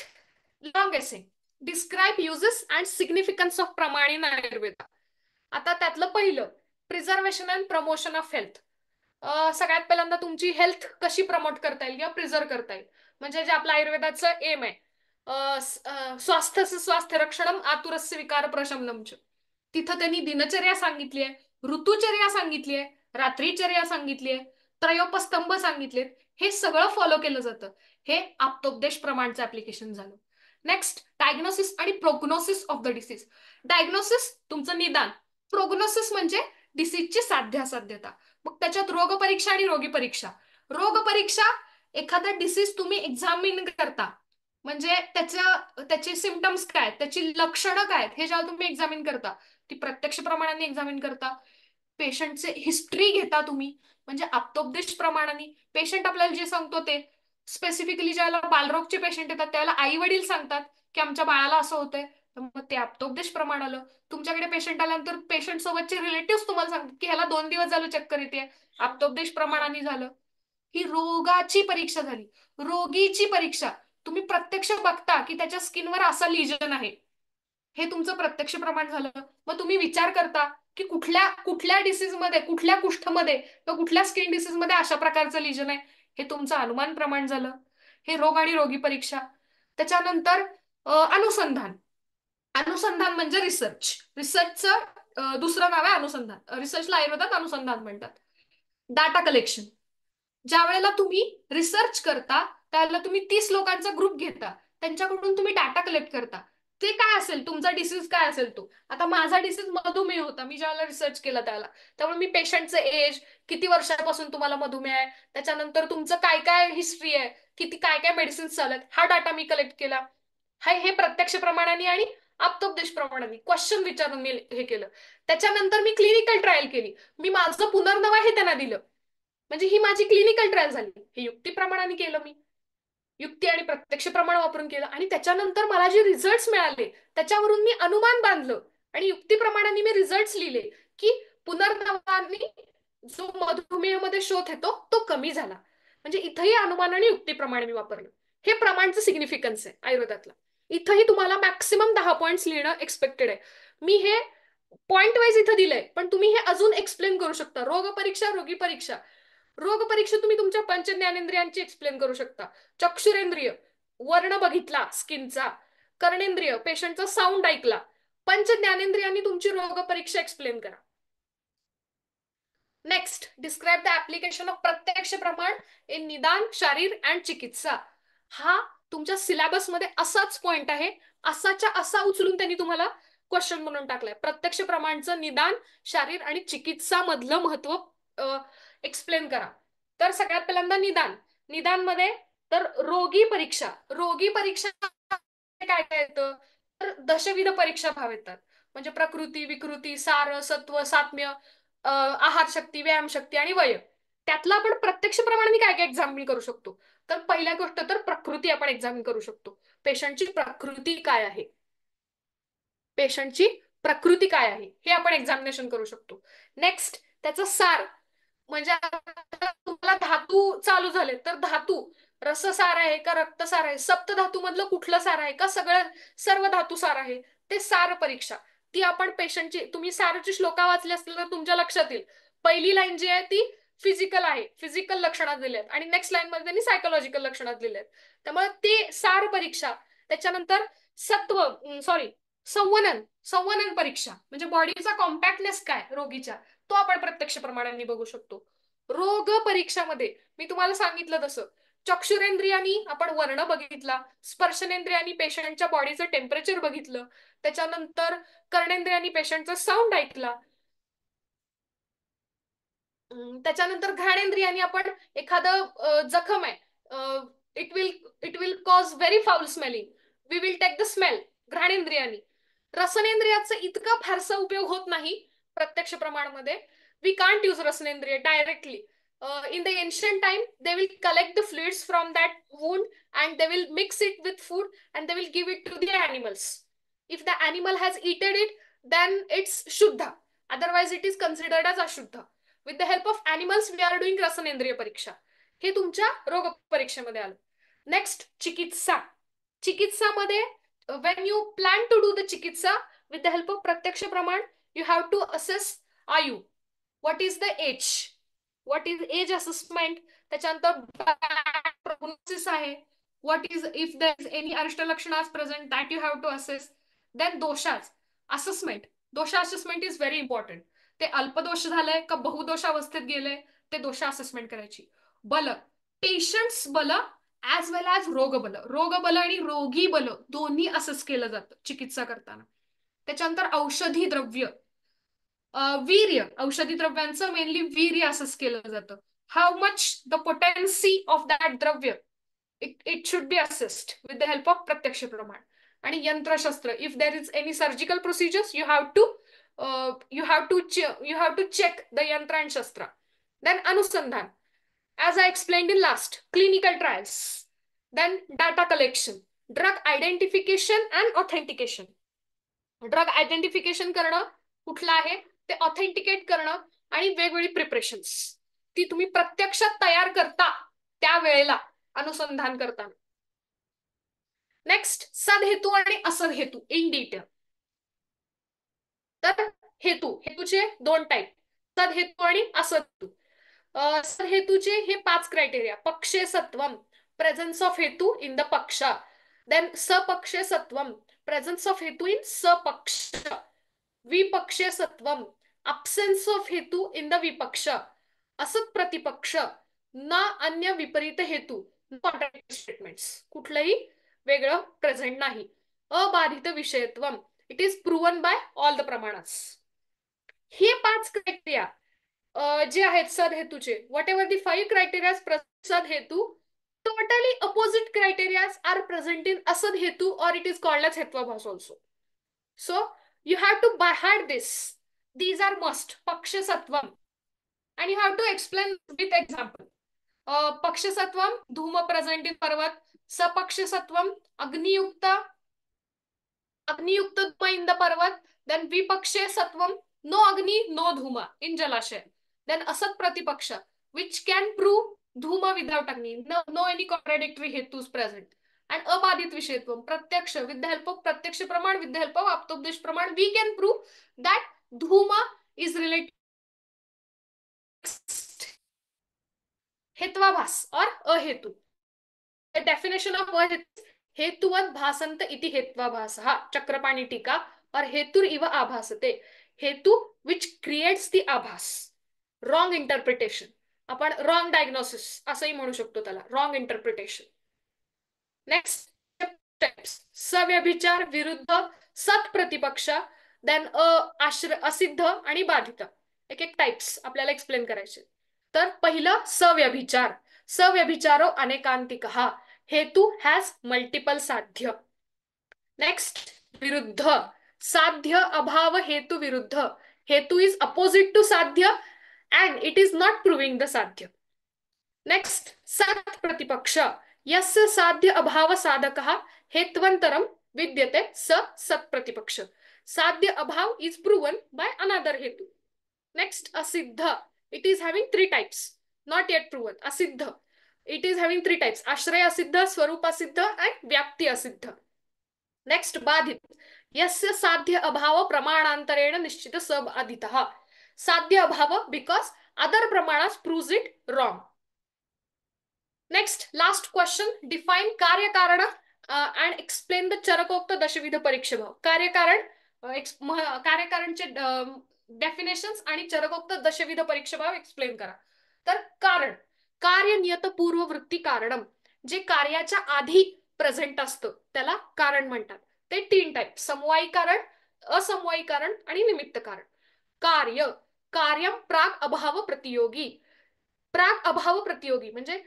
long essay. Describe uses and significance of प्रमाण इन आयुर्वेदा. आता त्यातलं पहिलं, preservation and promotion of health. सगळ्यात पहिल्यांदा तुमची हेल्थ कशी प्रमोट करता येईल किंवा प्रिझर्व करता येईल, म्हणजे जे आपलं आयुर्वेदाचं एम आहे, स्वास्थ्य स्वास्थ्य रक्षणम आतुरस्य विकार प्रशमनम. तिथं त्यांनी दिनचर्या सांगितली आहे, ऋतुचर्या सांगितली आहे, रात्रीचर्या सांगितली आहे, त्रयोपस्तंभ सांगितलेत. हे सगळं फॉलो केलं जातं. हे आप्तोपदेश प्रमाणचं ऍप्लिकेशन झालं. नेक्स्ट, डायग्नोसिस आणि prognosis of the disease. Diagnosis तुमचं निदान, प्रोग्नोसिस म्हणजे डिसीजची साध्यासाध्यता. मग त्याच्यात रोगपरीक्षा आणि रोगी परीक्षा. रोगपरीक्षा, एखादा डिसीज तुम्ही एक्झामिन करता, म्हणजे त्याचे सिम्पटम्स काय, त्याची लक्षणं काय, हे जेव्हा तुम्ही एक्झामिन करता, ती प्रत्यक्ष प्रमाणाने एक्झामिन करता. पेशंटचे हिस्ट्री घेता तुम्ही, म्हणजे आप्तोपदेश प्रमाणाने. पेशंट आपल्याला जे सांगतो ते, स्पेसिफिकली ज्याला बालरोगचे पेशंट येतात त्याला आई वडील सांगतात की आमच्या बाळाला असं होतंय, मग ते आप्तोपदेश प्रमाण आलं. तुमच्याकडे पेशंट आल्यानंतर पेशंट सोबतचे रिलेटिव्ह तुम्हाला सांगतात की ह्याला 2 दिवस झालं चक्कर येते, आप्तोपदेश प्रमाणाने झालं. ही रोगाची परीक्षा झाली. रोगीची परीक्षा, तुम्ही प्रत्यक्ष बघता की त्याच्या स्किनवर असं लिजन आहे, हे तुमचं प्रत्यक्ष प्रमाण झालं. मग तुम्ही विचार करता की कुठल्या कुठल्या डिसीजमध्ये, कुठल्या कुष्ठमध्ये किंवा कुठल्या स्किन डिसीजमध्ये अशा प्रकारचं लिजन आहे, हे तुमचं अनुमान प्रमाण झालं. हे रोग आणि रोगी परीक्षा. त्याच्यानंतर अनुसंधान. अनुसंधान म्हणजे रिसर्च. रिसर्चचं दुसरं नाव आहे अनुसंधान. रिसर्चला आयुर्वेदात अनुसंधान म्हणतात. Data collection. ज्या वेळेला तुम्ही रिसर्च करता त्यावेळेला तुम्ही 30 लोकांचा ग्रुप घेता, त्यांच्याकडून तुम्ही डाटा कलेक्ट करता. ते काय असेल, तुमचा डिसीज काय असेल तो. आता माझा डिसीज मधुमेह होता मी ज्यावेळेला रिसर्च केला त्याला. त्यामुळे मी पेशंटचं एज, किती वर्षापासून तुम्हाला मधुमेह आहे, त्याच्यानंतर तुमचं काय काय हिस्ट्री आहे, किती काय काय मेडिसिन्स चालत, हा डाटा मी कलेक्ट केला. हे प्रत्यक्ष प्रमाणाने आणि आप्तोपदेश प्रमाणाने क्वेश्चन विचारून मी हे केलं. त्याच्यानंतर मी क्लिनिकल ट्रायल केली. मी माझं पुनर्नव हे त्यांना दिलं. म्हणजे ही माझी क्लिनिकल ट्रायल झाली. हे युक्तिप्रमाणाने केलं मी. युक्ती आणि प्रत्यक्ष प्रमाण वापरून केलं. आणि त्याच्यानंतर मला जे रिझल्ट्स मिळाले त्याच्यावरून मी अनुमान बांधलं आणि युक्तिप्रमाणाने मी रिझल्ट्स लिहिले की पुनर्नवाने जो मधुमेहमध्ये शोध येतो तो कमी झाला. म्हणजे इथंही अनुमान आणि युक्तिप्रमाणे मी वापरलं. हे प्रमाणचं सिग्निफिकन्स आहे आयुर्वेदातला. इथंही तुम्हाला मॅक्सिमम 10 पॉईंट्स लिहिणं एक्सपेक्टेड आहे. मी हे पॉइंट वाईज इथं दिलंय, पण तुम्ही हे अजून एक्सप्लेन करू शकता. रोग परीक्षा, रोगी परीक्षा. रोग परीक्षा तुम्ही तुमच्या पंच ज्ञानेंद्रियांची एक्सप्लेन करू शकता. चक्षुरेंद्रिय, वर्ण बघितला स्किनचा. कर्णेंद्रिय, पेशंटचा साऊंड ऐकला. पंच ज्ञानेंद्रियांनी तुमची रोग परीक्षा एक्सप्लेन करा. Next, describe the application of प्रत्यक्ष प्रमाण इन निदान, शारीर अँड चिकित्सा. हा तुमच्या सिलेबसमध्ये असाच पॉइंट आहे. असाच्या असा उचलून त्यांनी तुम्हाला क्वेश्चन म्हणून टाकलाय. प्रत्यक्ष प्रमाणचं निदान, शारीर आणि चिकित्सा मधलं महत्व एक्सप्लेन करा. तर सगळ्यात पहिल्यांदा निदान. निदानमध्ये तर रोगी परीक्षा. रोगी परीक्षा काय काय येतं, तर दशविध परीक्षा भाव येतात. म्हणजे प्रकृती, विकृती, सार, सत्व, सात्म्य, आहार शक्ती, व्यायाम शक्ती आणि वय. त्यातलं आपण प्रत्यक्ष प्रमाणाने काय काय एक्झामिन करू शकतो. तर पहिल्या गोष्ट तर प्रकृती आपण एक्झामिन करू शकतो. पेशंटची प्रकृती काय आहे, पेशंटची प्रकृती काय आहे हे आपण एक्झामिनेशन करू शकतो. नेक्स्ट, त्याचं सार. म्हणजे आता तुम्हाला धातू चालू झाले तर धातू रससार आहे का रक्तसार आहे, सप्तधातू मधलं कुठलं सार आहे का सगळं सर्व धातू सार आहे, ते सार परीक्षा. ती आपण पेशंटची, तुम्ही सारची श्लोका वाचली असतील तर तुमच्या लक्षात येईल. पहिली लाईन जी आहे ती फिजिकल आहे, फिजिकल लक्षणात दिले आहेत, आणि नेक्स्ट लाईन मध्ये त्यांनी सायकोलॉजिकल लक्षणात दिले आहेत. त्यामुळे ते सार परीक्षा. त्याच्यानंतर सत्व, सॉरी, संवनन. संवनन परीक्षा म्हणजे बॉडीचा कॉम्पॅक्टनेस काय रोगीच्या, तो आपण प्रत्यक्ष प्रमाणाने बघू शकतो. रोग परीक्षामध्ये मी तुम्हाला सांगितलं तसं चक्षुरेंद्रियांनी आपण वर्ण बघितला, स्पर्शनेंद्रियांनी पेशंटच्या बॉडीचं टेम्परेचर बघितलं, त्याच्यानंतर कर्णेंद्रियांनी पेशंटचा साऊंड ऐकला, त्याच्यानंतर घ्राणेंद्रियांनी आपण एखादं जखम आहे, it will cause very foul smelling, we will take the smell, घ्राणेंद्रियांनी. रसनेंद्रियाचा इतका फारसा उपयोग होत नाही प्रत्यक्ष प्रमाणामध्ये. वी कांट यूज रसनेंद्रिय directly. In the ancient time, they will collect the fluids from that wound and they will mix it with food and they will give it to the animals. If the animal has eaten it, then it's shuddha. Otherwise, it is considered as ashuddha. With the help of animals, we are doing रसनेंद्रिय परीक्षा. हे तुमच्या रोग परीक्षेमध्ये आलं. Next, चिकित्सा. चिकित्सामध्ये when you plan to do the चिकित्सा with the help of प्रत्यक्ष प्रमाण, you have to assess आयु. What is the age? What is age assessment? त्याच्यानंतर prognosis आहे. What is if there is any अरिष्ट लक्षणास present that you have to assess. Then दोषास assessment. दोष assessment is very important. ते अल्पदोष झालंय का बहुदोष अवस्थेत गेलंय ते दोष असेसमेंट करायची. बल, पेशंट्स बल ऍज वेल ऍज रोग बल. रोग बल आणि रोगी बल दोन्ही असेस केलं जातं चिकित्सा करताना. त्याच्यानंतर औषधी द्रव्य, वीर्य. औषधी द्रव्यांचं मेनली वीर्य असेस केलं जातं. How much the potency of that द्रव्य, it should be assessed with the help of प्रत्यक्ष प्रमाण. आणि यंत्रशस्त्र, if there is any surgical procedures you have to you have to check the yantra and shastra. Then anusandhan, as I explained in last, clinical trials. Then data collection, drug identification and authentication. Drug identification करणं कुठलं आहे ते authenticate करणं, आणि वेगवेगळी preparations ती तुम्ही प्रत्यक्षात तयार करता त्यावेळेला अनुसंधान करताना. नेक्स्ट, सदहेतू आणि असदहेतू इन डिटेल. तर हेतू, हेतूचे दोन टाईप, सदहेतू आणि असदहेतू. सदहेतूचे हे 5 क्रायटेरिया: पक्षे सत्वम, प्रेझेन्स ऑफ हेतू इन द पक्षा. देन सपक्षे सत्वम, प्रेझेन्स ऑफ हेतू इन सपक्ष. विपक्षे सत्वम, absence ऑफ हेतू इन द विपक्ष. असत प्रतिपक्ष, ना अन्य विपरीत हेतू, कॉन्ट्राडिक्टरी स्टेटमेंट्स, कुठलंही वेगळं प्रेझेंट नाही. अबाधित विषयत्वम, it is proven by all the प्रमाणास. हे 5 क्रायटेरिया जे आहेत सदहेतूचे, व्हॉट एव्हर दी 5 क्रायटेरिया सदहेतू, totally opposite criteria are present in asadhetu, or it is called as hetvabhas also. So you have to by heart this. These are must. Pakshasatvam. And you have to explain with example. Pakshasatvam, dhuma present in parvat. Sapakshasatvam, agniyukta dhuma in the parvat. Then vipakshe satvam, no agni, no dhuma in jalashay. Then asat pratipaksha, which can prove dhuma without agni. No any contradictory hetus present. And abadit vishayatvam, pratyaksha, with the help of pratyaksha praman, with the help of aptopdesh praman, we can prove that dhuma is related हेत्वाभास और अहेतु. The definition of अहेतु, हेतुवत भासंत इति हेत्वाभासः, चक्रपाणी टीका. और हेतुर इव आभासते, हेतु which creates the आभास. Wrong interpretation, आपण wrong diagnosis असंही म्हणू शकतो त्याला, रॉंग इंटरप्रिटेशन. नेक्स्ट स्टेप्स: सव्यभिचार विरुद्ध सत प्रतिपक्ष, देन असिद्ध आणि बाधित. एक एक टाइप्स आपल्याला एक्सप्लेन करायचे. तर पहिलं सव्यभिचार. सव्यभिचारो अनेकांतिकः, हेतु हॅज मल्टिपल साध्य. नेक्स्ट विरुद्ध, साध्य अभाव हेतु विरुद्ध, हेतु इज अपोजिट टू साध्य and it is not proving the साध्य. नेक्स्ट सत प्रतिपक्ष, यस्य साध्य अभाव साधकः हेत्वंतरम विद्यते स सत प्रतिपक्ष. साध्य अभाव is proven by another हेतु. नेक्स्ट असिद्ध, it is having 3 types, not yet proven. असिद्ध, it is having 3 types: आश्रय असिद्ध, स्वरूप असिद्ध and व्याप्ति असिद्ध. नेक्स्ट बाधित, यस्य साध्य अभाव प्रमाणांतरेण निश्चित सबअधितः. साध्य अभाव because other pramanas proves it wrong. Next, last question, define कार्य कारण and explain the चरकोक्त दशविध परीक्षा भाव. कार्यकारणचे डेफिनेशन्स आणि चरकोक्त दशविध परीक्षा भाव एक्सप्लेन करा. तर कारण, कार्य नियत पूर्व वृत्ती कारणम, जे कार्याच्या आधी प्रेझेंट असतं त्याला कारण म्हणतात. ते 3 टाइप: समवायी कारण, असमवायी कारण आणि निमित्त कारण. कार्य, कार्यम प्राग अभाव प्रतियोगी. प्राग अभाव प्रतियोगी म्हणजे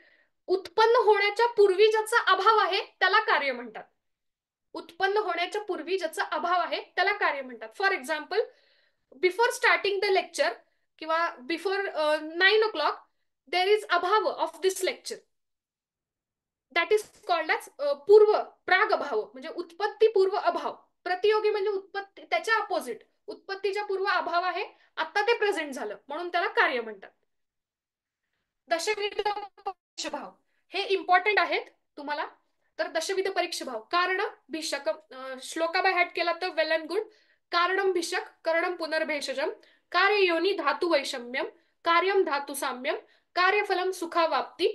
उत्पन्न होण्याच्या पूर्वी ज्याचा अभाव आहे त्याला कार्य म्हणतात. उत्पन्न होण्याच्या पूर्वी ज्याचा अभाव आहे त्याला कार्य म्हणतात. For example, before starting the lecture किंवा बिफोर 9 o'clock देर इज अभाव of this lecture, that is called as पूर्व प्राग अभाव, म्हणजे उत्पत्ती पूर्व अभाव. प्रतियोगी म्हणजे उत्पत्ती त्याच्या अपोजिट, उत्पत्तीच्या पूर्व अभाव आहे, आता ते प्रेझेंट झालं म्हणून त्याला कार्य म्हणतात. दशविध परीक्षा भाव हे इम्पॉर्टंट आहेत तुम्हाला. तर दशविध परीक्षा भाव, कारण भिषक, श्लोका बाय हॅट केला तर वेल अँड गुड. कारणम भिषक, करणम पुनर्भेषजम, कार्य योनी धातु वैषम्यम, कार्यम धातु साम्यम, कार्यफलम सुखावाप्ती,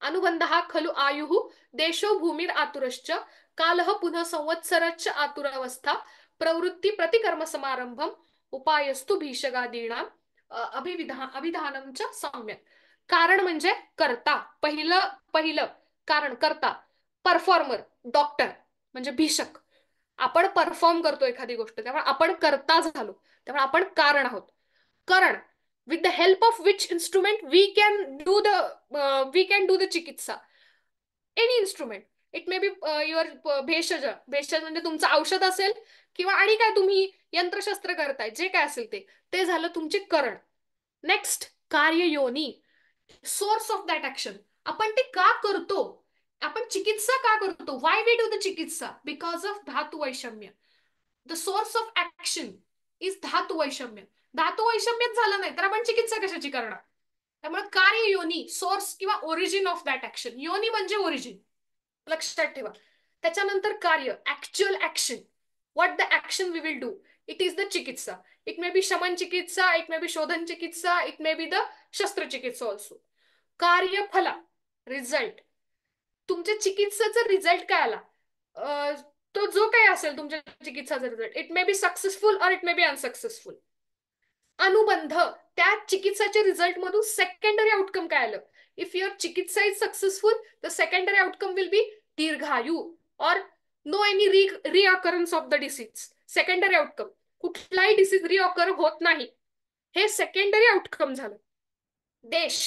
अनुबंधः खलु आयुः, देशो भूमिर आतुरश्च, कालः पुनः संवत्सरश्च आतुरावस्था, प्रवृत्ती प्रतिकर्म समारंभम, उपायस्तु भीषगादीनां अभिधानम च सम्यक. कारण म्हणजे कर्ता, पहिलं कारण कर्ता. परफॉर्मर, डॉक्टर म्हणजे भीषक, आपण परफॉर्म करतो एखादी गोष्ट, त्यामुळे आपण कर्ता झालो, त्यामुळे आपण कारण आहोत. करण, with the help of which instrument we can do the चिकित्सा. any instrument, it may be your भेषज म्हणजे तुमचं औषध असेल किंवा आणि काय तुम्ही यंत्रशस्त्र करताय, जे काय असेल ते झालं तुमचे करण. नेक्स्ट कार्य योनी, सोर्स ऑफ दॅट ऍक्शन, आपण ते का करतो, आपण चिकित्सा का करतो, वाय वी डू द चिकित्सा, बिकॉज ऑफ धातु वैषम्य. The source of action is धातु वैषम्य. धातु वैषम्यच झालं नाही तर आपण चिकित्सा कशाची करणार. त्यामुळे कार्य योनी, सोर्स किंवा ओरिजिन ऑफ दॅट ऍक्शन. योनी म्हणजे ओरिजिन, लक्षात ठेवा. त्याच्यानंतर कार्य, actual action, what the action we will do. It is the चिकित्सा. इट मे बी शमन चिकित्सा, इट मे बी शोधन चिकित्सा, इट मे बी द शस्त्रचिकित्सा ऑल्सो. कार्यफला, रिझल्ट. तुमच्या चिकित्साचा रिझल्ट काय आला, तो जो काही असेल तुमच्या चिकित्साचा result, it may be successful और इट मे बी अनसक्सेसफुल. अनुबंध, त्या चिकित्साच्या रिझल्ट मधून सेकंडरी आउटकम काय आलं. इफ युअर चिकित्सा is successful, the secondary outcome will be दीर्घायू और no any recurrence of the disease. Secondary outcome, कुठलाही डिसीज रिअकर होत नाही, हे सेकंडरी आउटकम झालं. देश,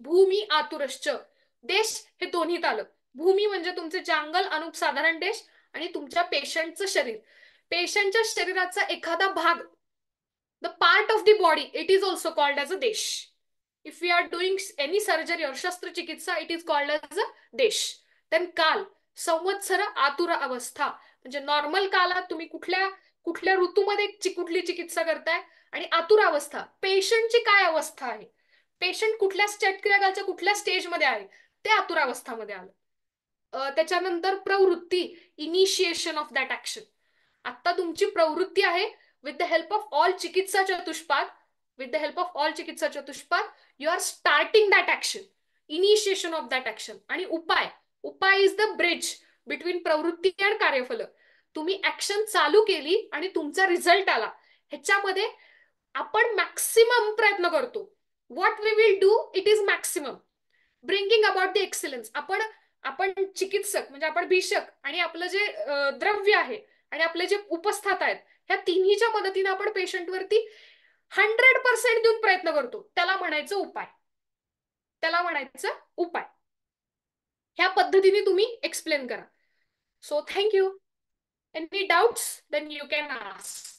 भूमी आतुरश्च. देश हे दोन्हीत आलं. भूमी म्हणजे तुमचे जांगल अनुपसाधारण देश, आणि तुमच्या पेशंटचं शरीर. पेशंटच्या शरीराचा एखादा भाग, the part of the body, it is also called as a देश. If we are doing any surgery और शस्त्रचिकित्सा, it is called as a देश. देन काल, संवत्सर, आतुर अवस्था. म्हणजे नॉर्मल कालात तुम्ही कुठल्या कुठल्या ऋतूमध्ये कुठली चिकित्सा करताय, आणि आतुर अवस्था, पेशंटची काय अवस्था आहे, पेशंट कुठल्या शरीराच्या कुठल्या स्टेजमध्ये आहे, ते आतुरावस्थामध्ये आलं. त्याच्यानंतर प्रवृत्ती, इनिशिएशन ऑफ दॅट ऍक्शन. आता तुमची प्रवृत्ती आहे, with the help of all चिकित्सा चतुष्पाद, with the help of all चिकित्सा चतुष्पाद, you are starting that action, initiation of that action. आणि उपाय, उपाय इज द ब्रिज बिटवीन प्रवृत्ती आणि कार्यफल. तुम्ही ऍक्शन चालू केली आणि तुमचा रिझल्ट आला, ह्याच्यामध्ये आपण मॅक्सिमम प्रयत्न करतो. What we will do, it is maximum bringing about the excellence. आपण आपण चिकित्सक म्हणजे आपण भिषक, आणि आपलं जे द्रव्य आहे, आणि आपले जे उपस्थात आहेत, ह्या तिन्हीच्या मदतीने आपण पेशंटवरती 100% देऊन प्रयत्न करतो. त्याला म्हणायचं उपाय, त्याला म्हणायचं उपाय. ह्या पद्धतीने तुम्ही एक्सप्लेन करा. So thank you. Any doubts, then you can ask.